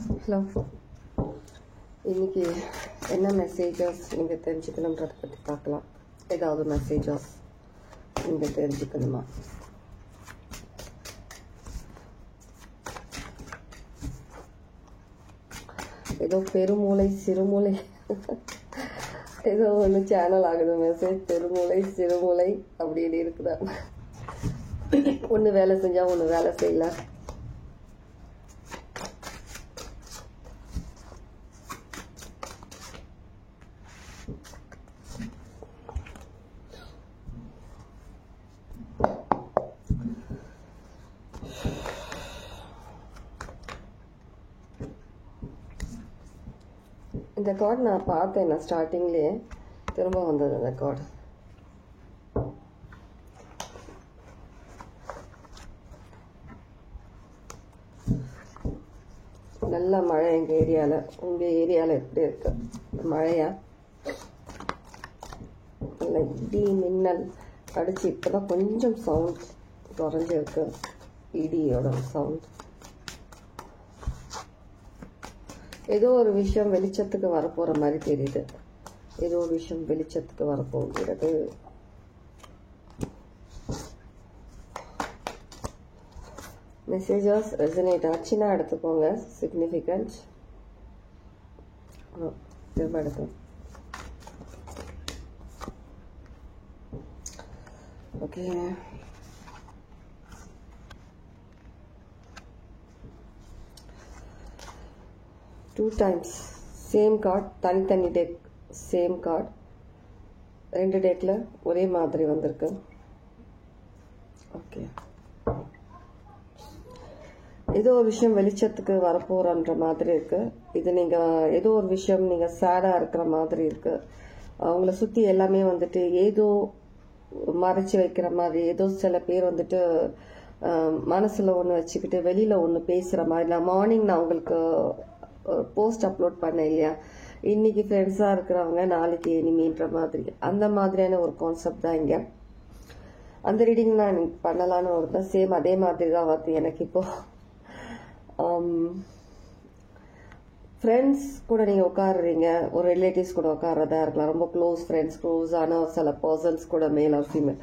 Hello, இன்னைக்கு என்ன messages நீங்கள் தெரிஞ்சுக்கணுன்றதை பற்றி பார்க்கலாம். ஏதாவது மெசேஜஸ் நீங்கள் தெரிஞ்சுக்கணுமா? ஏதோ பெருமூளை சிறுமூளை ஏதோ ஒன்று சேனல் ஆகுது மெசேஜ், பெருமூளை சிறுமூளை அப்படின்னு இருக்குதா? ஒன்று வேலை செஞ்சால் ஒன்று வேலை செய்யல. இந்த கார்டு நான் பார்த்தேன், நான் ஸ்டார்டிங்லேயே திரும்ப வந்தது அந்த கார்டு. நல்ல மழை எங்கள் ஏரியாவில். உங்கள் ஏரியாவில் எப்படி இருக்கு மழையா? நல்ல இடி மின்னல் அடிச்சு இப்போதான் கொஞ்சம் சவுண்ட் குறைஞ்சிருக்கு, இடியோட சவுண்ட். ஏதோ ஒரு விஷயம் வெளிச்சத்துக்கு வரப்போற மாதிரி தெரியுது. ஏதோ ஒரு விஷயம் வெளிச்சத்துக்கு வரப்போகிறது. மெசேஜஸ் ரெசனேட் ஆச்சுன்னா எடுத்துக்கோங்க. சிக்னிஃபிகன்ட் எடுத்து okay. Two times same card, தனித்தனி டெக் சேம் கார்டு, ரெண்டு டெக்கில் ஒரே மாதிரி வந்திருக்கு. ஓகே, ஏதோ ஒரு விஷயம் வெளிச்சத்துக்கு வரப்போறன்ற மாதிரி இருக்கு. இது நீங்கள் ஏதோ ஒரு விஷயம் நீங்கள் சேடாக இருக்கிற மாதிரி இருக்கு. அவங்கள சுற்றி எல்லாமே வந்துட்டு ஏதோ மறைச்சி வைக்கிற மாதிரி, ஏதோ சில பேர் வந்துட்டு மனசில் ஒன்று வச்சுக்கிட்டு வெளியில் ஒன்று பேசுகிற மாதிரி. நான் மார்னிங் நான் உங்களுக்கு போஸ்ட் அப்லோட் பண்ணேன் இல்லையா, இன்னைக்கு ஃப்ரெண்ட்ஸாக இருக்கிறவங்க நாளைக்கு எனிமின்ற மாதிரி, அந்த மாதிரியான ஒரு கான்செப்ட் தான் இங்கே. அந்த ரீடிங் நான் பண்ணலான்னு ஒருத்தன் சேம் அதே மாதிரி தான் வருது எனக்கு. இப்போ ஃப்ரெண்ட்ஸ் கூட நீங்கள் உட்காடுறீங்க, ஒரு ரிலேட்டிவ்ஸ் கூட உட்கார்றதா இருக்கலாம், ரொம்ப க்ளோஸ் ஃப்ரெண்ட்ஸ், க்ளோஸான சில பர்சன்ஸ் கூட, மேல் ஆர் ஃபீமேல்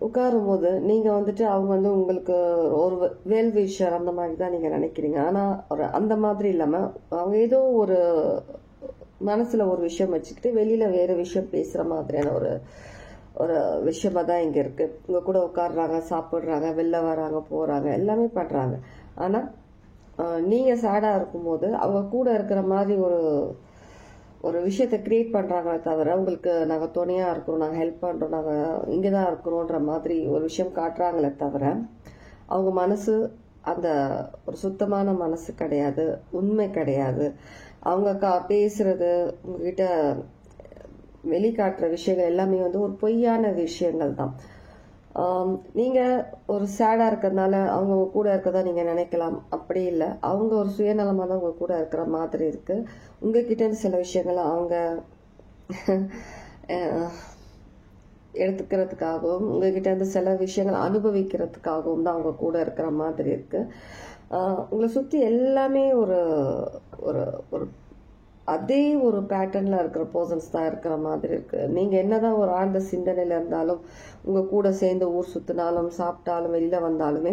உட்காரும் போது நீங்கள் வந்துட்டு அவங்க வந்து உங்களுக்கு ஒரு வெல் விஷர் அந்த மாதிரி தான் நீங்கள் நினைக்கிறீங்க. ஆனால் ஒரு அந்த மாதிரி இல்லாமல் அவங்க ஏதோ ஒரு மனசில் ஒரு விஷயம் வச்சுக்கிட்டு வெளியில் வேறு விஷயம் பேசுகிற மாதிரியான ஒரு ஒரு விஷயமா தான் இங்கே இருக்குது. உங்கள் கூட உட்காடுறாங்க, சாப்பிட்றாங்க, வெளில வராங்க, போகிறாங்க, எல்லாமே பண்ணுறாங்க. ஆனால் நீங்கள் சேடாக இருக்கும்போது அவங்க கூட இருக்கிற மாதிரி ஒரு ஒரு விஷயத்தை கிரியேட் பண்ணுறாங்களே தவிர உங்களுக்கு நாங்கள் துணையாக இருக்கிறோம், நாங்கள் ஹெல்ப் பண்ணுறோம், நாங்கள் இங்கே தான் இருக்கிறோன்ற மாதிரி ஒரு விஷயம் காட்டுறாங்களே தவிர அவங்க மனசு அந்த ஒரு சுத்தமான மனசு கிடையாது, உண்மை கிடையாது. அவங்க பேசுறது உங்ககிட்ட வெளிக்காட்டுற விஷயங்கள் எல்லாமே வந்து ஒரு பொய்யான விஷயங்கள் தான். நீங்கள் ஒரு சேடாக இருக்கிறதுனால அவங்க கூட இருக்கிறதா நீங்கள் நினைக்கலாம். அப்படி இல்லை, அவங்க ஒரு சுயநலமாக தான் உங்க கூட இருக்கிற மாதிரி இருக்கு. உங்ககிட்ட இருந்து சில விஷயங்கள் அவங்க எடுத்துக்கிறதுக்காகவும் உங்ககிட்ட இருந்து சில விஷயங்கள் அனுபவிக்கிறதுக்காகவும் தான் அவங்க கூட இருக்கிற மாதிரி இருக்கு. உங்களை சுற்றி எல்லாமே ஒரு ஒரு ஒரு அதே ஒரு பேட்டர்ன்ல இருக்கிற பர்சன்ஸ் தான் இருக்கிற மாதிரி இருக்கு. நீங்க என்னதான் ஒரு ஆழ்ந்த சிந்தனையில இருந்தாலும், உங்க கூட சேர்ந்து ஊர் சுத்தினாலும், சாப்பிட்டாலும், வெளியில வந்தாலுமே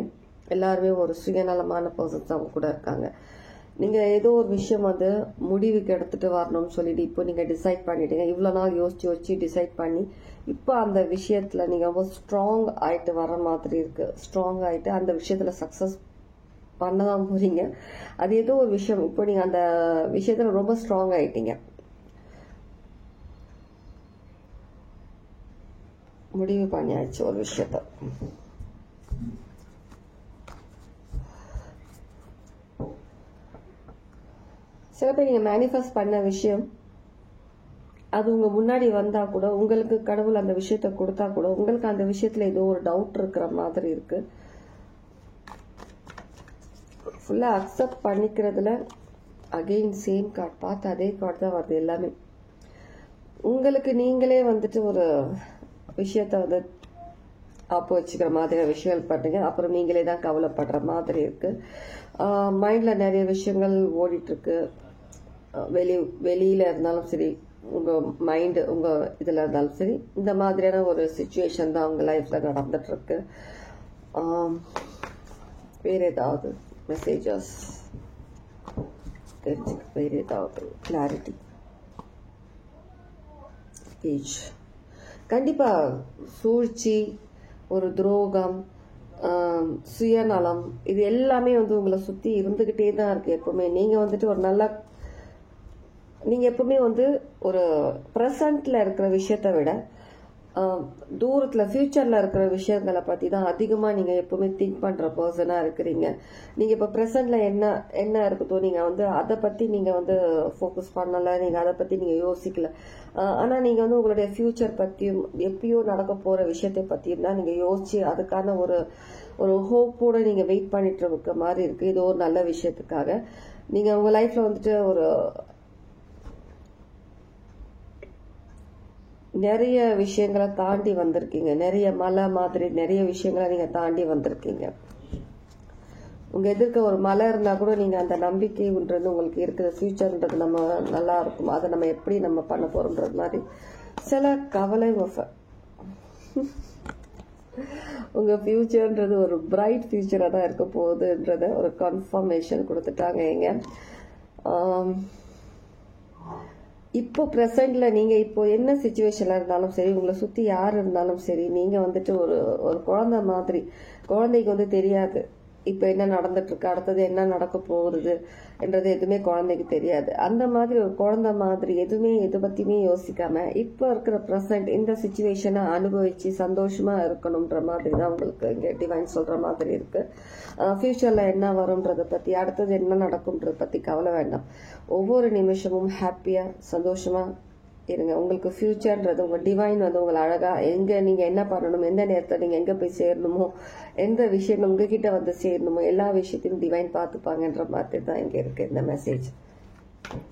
எல்லாருமே ஒரு சுயநலமான பர்சன்ஸ் தான் அவங்க கூட இருக்காங்க. நீங்க ஏதோ ஒரு விஷயம் வந்து முடிவுக்கு எடுத்துட்டு வரணும்னு சொல்லிட்டு இப்போ நீங்க டிசைட் பண்ணிட்டீங்க. இவ்வளவு நாள் யோசிச்சு டிசைட் பண்ணி இப்போ அந்த விஷயத்துல நீங்க ரொம்ப ஸ்ட்ராங் ஆயிட்டு வர மாதிரி இருக்கு. ஸ்ட்ராங் ஆயிட்டு அந்த விஷயத்துல சக்சஸ் பண்ணதான் போறீங்க. அது ஏதோ ஒரு விஷயம், இப்போ நீங்க அந்த விஷயத்துல ரொம்ப ஸ்ட்ராங் ஆயிட்டீங்க, முடிவு பண்ணியாச்சு ஒரு விஷயத்த. சில பேர் நீங்க மேனிஃபெஸ்ட் பண்ண விஷயம் அது உங்க முன்னாடி வந்தா கூட, உங்களுக்கு கடவுள் அந்த விஷயத்த கொடுத்தா கூட உங்களுக்கு அந்த விஷயத்துல ஏதோ ஒரு டவுட் இருக்கிற மாதிரி இருக்கு. ஃபுல்லா அக்செப்ட் பண்ணிக்கிறதுல அகெயின் சேம் கார்டு பார்த்து அதே கார்டு தான் வருது எல்லாமே. உங்களுக்கு நீங்களே வந்துட்டு ஒரு விஷயத்த வந்து அப்போ வச்சுக்கிற மாதிரி விஷயங்கள் பண்றீங்க, அப்புறம் நீங்களே தான் கவலைப்படுற மாதிரி இருக்கு. மைண்டில் நிறைய விஷயங்கள் ஓடிட்டுருக்கு. வெளியில் இருந்தாலும் சரி, உங்கள் மைண்டு உங்கள் இதில் இருந்தாலும் சரி, இந்த மாதிரியான ஒரு சிச்சுவேஷன் தான் உங்கள் லைஃப்பில் நடந்துட்டுருக்கு. வேறு ஏதாவது மெசேஜஸ் தெரிஞ்சுக்க, வேறு ஏதாவது கிளாரிட்டி பேஜ். கண்டிப்பாக சூழ்ச்சி, ஒரு துரோகம், சுயநலம், இது எல்லாமே வந்து உங்களை சுற்றி இருந்துக்கிட்டே தான் இருக்குது எப்பவுமே. நீங்கள் வந்துட்டு ஒரு நல்ல, நீங்கள் எப்பவுமே வந்து ஒரு ப்ரெசண்ட்டில் இருக்கிற விஷயத்தை விட தூரத்தில் ஃப்யூச்சரில் இருக்கிற விஷயங்களை பற்றி தான் அதிகமாக நீங்கள் எப்பவுமே திங்க் பண்ணுற பர்சனாக இருக்கிறீங்க. நீங்கள் இப்போ ப்ரெசண்டில் என்ன இருக்குதோ நீங்கள் வந்து அதை பற்றி நீங்கள் வந்து ஃபோக்கஸ் பண்ணலை, நீங்கள் அதை பற்றி நீங்கள் யோசிக்கல. ஆனால் நீங்கள் வந்து உங்களுடைய ஃப்யூச்சர் பற்றியும் எப்பயோ நடக்க போகிற விஷயத்தை பற்றியும் தான் நீங்கள் யோசிச்சு அதுக்கான ஒரு ஹோப்போடு நீங்கள் வெயிட் பண்ணிட்டு இருக்க மாதிரி இருக்குது. இது ஒரு நல்ல விஷயத்துக்காக நீங்கள் உங்கள் லைஃப்பில் வந்துட்டு ஒரு நிறைய விஷயங்களை தாண்டி வந்திருக்கீங்க. நிறைய மலை மாதிரி நிறைய விஷயங்களை நீங்கள் தாண்டி வந்திருக்கீங்க. உங்கள் எதிர்க்க ஒரு மலை இருந்தால் கூட நீங்கள் அந்த நம்பிக்கைன்றது உங்களுக்கு இருக்கிற ஃபியூச்சர்ன்றது நம்ம நல்லா இருக்கும், அதை நம்ம எப்படி நம்ம பண்ண போகிறோன்றது மாதிரி சில கவலை. உங்கள் ஃபியூச்சர்ன்றது ஒரு பிரைட் ஃபியூச்சராக தான் இருக்க போகுதுன்றத ஒரு கன்ஃபர்மேஷன் கொடுத்துட்டாங்க. எங்க இப்போ ப்ரெசண்டில் நீங்கள் இப்போ என்ன சிச்சுவேஷனில் இருந்தாலும் சரி, உங்களை சுற்றி யார் இருந்தாலும் சரி, நீங்கள் வந்துட்டு ஒரு குழந்தை மாதிரி, குழந்தைக்கு வந்து தெரியாது இப்போ என்ன நடந்துட்டுருக்கு, அடுத்தது என்ன நடக்க போகுது என்றது எதுவுமே குழந்தைக்கு தெரியாது. அந்த மாதிரி ஒரு குழந்தை மாதிரி எதுவுமே எது பற்றியுமே யோசிக்காமல் இப்போ இருக்கிற ப்ரெசண்ட் இந்த சிச்சுவேஷனை அனுபவித்து சந்தோஷமாக இருக்கணுன்ற மாதிரி தான் உங்களுக்கு இங்கே டிவைன் சொல்கிற மாதிரி இருக்குது. ஃப்யூச்சரில் என்ன வரும்ன்றதை பற்றி, அடுத்தது என்ன நடக்கும்ன்றதை பற்றி கவலை வேண்டாம். ஒவ்வொரு நிமிஷமும் ஹாப்பியாக சந்தோஷமாக இருங்க. உங்களுக்கு ஃப்யூச்சர்ன்றது உங்கள் டிவைன் வந்து உங்களை அழகாக எங்கே நீங்கள் என்ன பண்ணணும், எந்த நேரத்தில் நீங்கள் எங்கே போய் சேரணுமோ, எந்த விஷயங்கள் உங்ககிட்ட வந்து சேரணுமோ எல்லா விஷயத்தையும் டிவைன் பார்த்துப்பாங்கன்ற மாதிரி தான் இங்கே இருக்குது இந்த மெசேஜ்.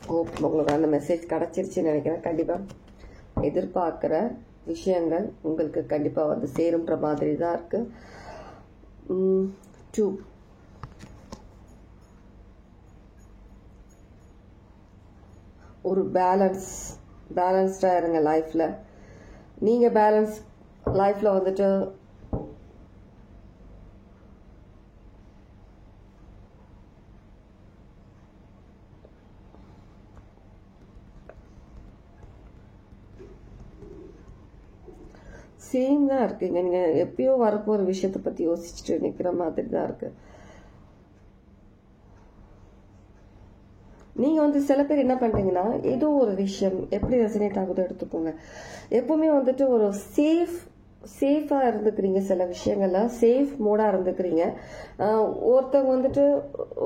ஹோப் உங்களுக்கு அந்த மெசேஜ் கிடச்சிருச்சுன்னு நினைக்கிறேன். கண்டிப்பாக எதிர்பார்க்குற விஷயங்கள் உங்களுக்கு கண்டிப்பாக வந்து சேரும்ன்ற மாதிரி தான் இருக்குது. 2 ஒரு பேலன்ஸ்டாக இருங்க லைஃப்பில். நீங்கள் பேலன்ஸ் லைஃப்பில் வந்துட்டு சேம் தான் இருக்குங்க. நீங்கள் எப்பயோ வரப்போகிற விஷயத்தை பற்றி யோசிச்சுட்டு நிற்கிற மாதிரி தான் இருக்குது. நீங்கள் வந்து சில பேர் என்ன பண்ணுறீங்கன்னா, ஏதோ ஒரு விஷயம் எப்படி ரெசனேட் ஆகுதோ எடுத்துக்கோங்க. எப்பவுமே வந்துட்டு ஒரு சேஃபாக இருந்துக்கிறீங்க. சில விஷயங்கள்ல சேஃப் மோடாக இருந்துக்கிறீங்க. ஒருத்தவங்க வந்துட்டு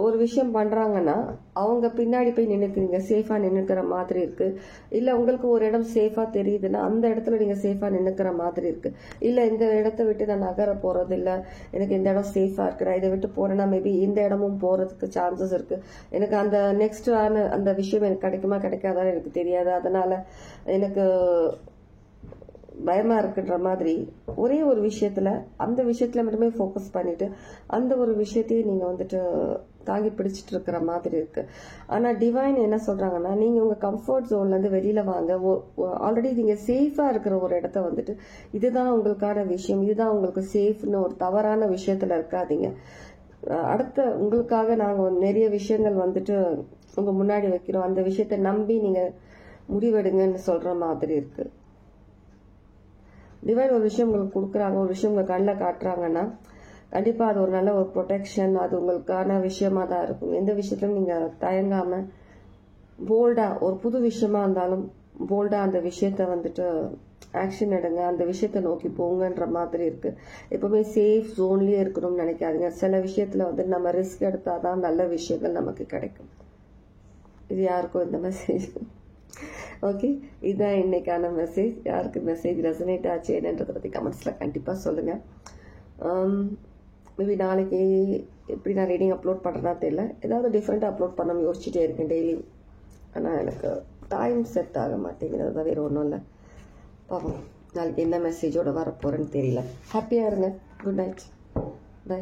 ஒரு விஷயம் பண்ணுறாங்கன்னா அவங்க பின்னாடி போய் நின்றுக்கிறீங்க, சேஃபாக நின்றுக்கிற மாதிரி இருக்குது. இல்லை உங்களுக்கு ஒரு இடம் சேஃபாக தெரியுதுன்னா அந்த இடத்துல நீங்கள் சேஃபாக நின்றுக்கிற மாதிரி இருக்குது. இல்லை இந்த இடத்த விட்டு நான் நகர போகிறது இல்லை, எனக்கு இந்த இடம் சேஃபாக இருக்குது, நான் இதை விட்டு போகிறேன்னா மேபி இந்த இடமும் போகிறதுக்கு சான்சஸ் இருக்குது, எனக்கு அந்த நெக்ஸ்ட் அந்த விஷயம் எனக்கு கிடைக்குமா கிடைக்காதான்னு எனக்கு தெரியாது, அதனால் எனக்கு பயமாக இருக்குன்ற மாதிரி ஒரே ஒரு விஷயத்தில் அந்த விஷயத்தில் மட்டுமே ஃபோக்கஸ் பண்ணிவிட்டு அந்த ஒரு விஷயத்தையே நீங்கள் வந்துட்டு தாங்கி பிடிச்சிட்டு இருக்கிற மாதிரி இருக்குது. ஆனால் டிவைன் என்ன சொல்கிறாங்கன்னா, நீங்கள் உங்கள் கம்ஃபர்ட் ஜோன்லேருந்து வெளியில் வாங்க. ஆல்ரெடி நீங்கள் சேஃபாக இருக்கிற ஒரு இடத்த வந்துட்டு இதுதான் உங்களுக்கான விஷயம், இதுதான் உங்களுக்கு சேஃப்னு ஒரு தவறான விஷயத்தில் இருக்காதீங்க. அடுத்த உங்களுக்காக நாங்கள் நிறைய விஷயங்கள் வந்துட்டு உங்கள் முன்னாடி வைக்கிறோம், அந்த விஷயத்தை நம்பி நீங்கள் முடிவெடுங்கன்னு சொல்கிற மாதிரி இருக்குது. டிவைன் ஒரு விஷயம் உங்களுக்கு கொடுக்குறாங்க, ஒரு விஷயம் உங்கள் கண்ணில் காட்டுறாங்கன்னா கண்டிப்பாக அது ஒரு நல்ல ஒரு ப்ரொடெக்ஷன், அது உங்களுக்கான விஷயமா தான் இருக்கும். எந்த விஷயத்திலும் நீங்கள் தயங்காமல் போல்டாக ஒரு புது விஷயமா இருந்தாலும் போல்டாக அந்த விஷயத்த வந்துட்டு ஆக்ஷன் எடுங்க, அந்த விஷயத்தை நோக்கி போங்கன்ற மாதிரி இருக்குது. எப்பவுமே சேஃப் ஜோன்லேயே இருக்கணும்னு நினைக்காதீங்க. சில விஷயத்தில் வந்து நம்ம ரிஸ்க் எடுத்தால் தான் நல்ல விஷயங்கள் நமக்கு கிடைக்கும். இது யாருக்கும் இந்த மெசேஜ் ஓகே, இதுதான் இன்னைக்கான மெசேஜ். யாருக்கு மெசேஜ் ரெசனேட் ஆச்சு என்னன்றதை பற்றி கமெண்ட்ஸில் கண்டிப்பாக சொல்லுங்கள். மேபி நாளைக்கு எப்படி நான் ரீடிங் அப்லோட் பண்ணுறேன்னா தெரியல, ஏதாவது டிஃப்ரெண்ட்டாக அப்லோட் பண்ணாமல் யோசிச்சுட்டே இருக்கேன் டெய்லி. ஆனால் எனக்கு டைம் செட் ஆக மாட்டேங்கிறது தான், வேறு ஒன்றும் இல்லை. பாப்போம் நாளைக்கு என்ன மெசேஜோடு வரப்போகிறேன்னு தெரியல. ஹாப்பியாக இருங்க. Good night. பை.